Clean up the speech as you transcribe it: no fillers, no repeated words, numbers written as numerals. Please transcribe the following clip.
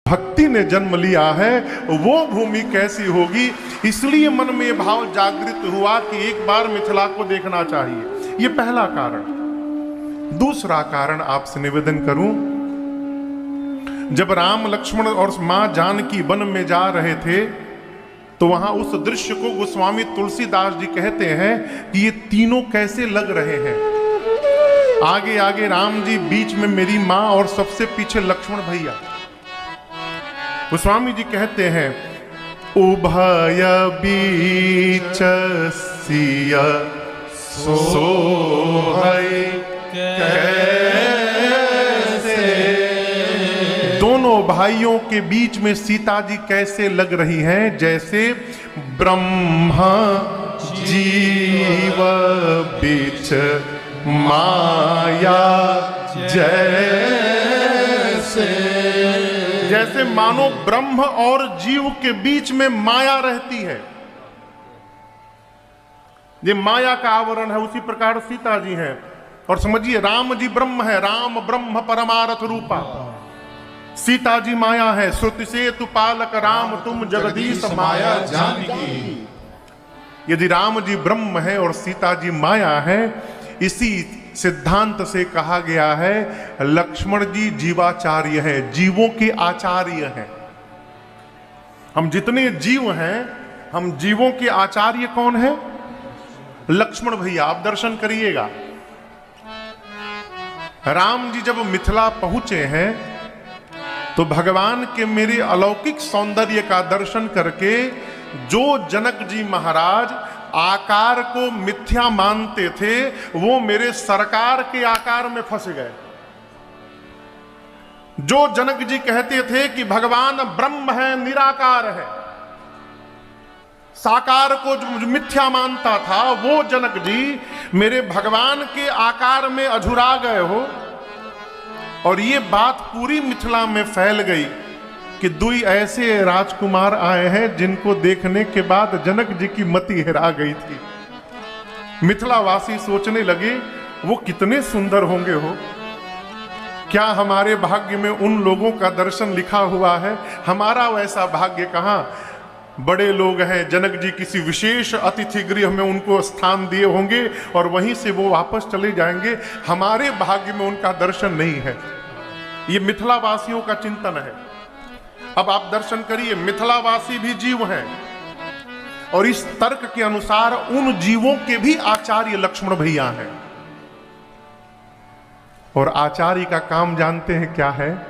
भक्ति ने जन्म लिया है वो भूमि कैसी होगी। इसलिए मन में भाव जागृत हुआ कि एक बार मिथिला को देखना चाहिए। ये पहला कारण। दूसरा कारण आपसे निवेदन करूं, जब राम लक्ष्मण और मां जानकी वन में जा रहे थे तो वहां उस दृश्य को गोस्वामी तुलसीदास जी कहते हैं कि ये तीनों कैसे लग रहे हैं। आगे आगे राम जी, बीच में मेरी मां और सबसे पीछे लक्ष्मण भैया। गोस्वामी जी कहते हैं उभय बीच सिया सोहै कैसे। दोनों भाइयों के बीच में सीता जी कैसे लग रही हैं, जैसे ब्रह्मा जीव बीच माया जैसे मानो ब्रह्म और जीव के बीच में माया रहती है। ये माया का आवरण है, उसी प्रकार सीता जी हैं। और समझिए राम जी ब्रह्म है, राम ब्रह्म परमारथ रूपा। सीता जी माया है, श्रुति से तु पालक राम तुम जगदीश माया जानकी। यदि राम जी ब्रह्म है और सीता जी माया है, इसी सिद्धांत से कहा गया है लक्ष्मण जी जीवाचार्य है, जीवों के आचार्य हैं। हम जितने जीव हैं, हम जीवों के आचार्य कौन है? लक्ष्मण भैया। आप दर्शन करिएगा, राम जी जब मिथिला पहुंचे हैं तो भगवान के मेरे अलौकिक सौंदर्य का दर्शन करके जो जनक जी महाराज आकार को मिथ्या मानते थे, वो मेरे सरकार के आकार में फंस गए। जो जनक जी कहते थे कि भगवान ब्रह्म है, निराकार है, साकार को जो मिथ्या मानता था, वो जनक जी मेरे भगवान के आकार में अझुरा गए हो। और ये बात पूरी मिथिला में फैल गई कि दुई ऐसे राजकुमार आए हैं जिनको देखने के बाद जनक जी की मति हिरा गई थी। मिथिला वासी सोचने लगे वो कितने सुंदर होंगे हो, क्या हमारे भाग्य में उन लोगों का दर्शन लिखा हुआ है? हमारा वैसा भाग्य कहां। बड़े लोग हैं, जनक जी किसी विशेष अतिथि गृह में उनको स्थान दिए होंगे और वहीं से वो वापस चले जाएंगे। हमारे भाग्य में उनका दर्शन नहीं है। ये मिथिला वासियों का चिंतन है। अब आप दर्शन करिए, मिथिलावासी भी जीव हैं और इस तर्क के अनुसार उन जीवों के भी आचार्य लक्ष्मण भैया हैं। और आचार्य का काम जानते हैं क्या है?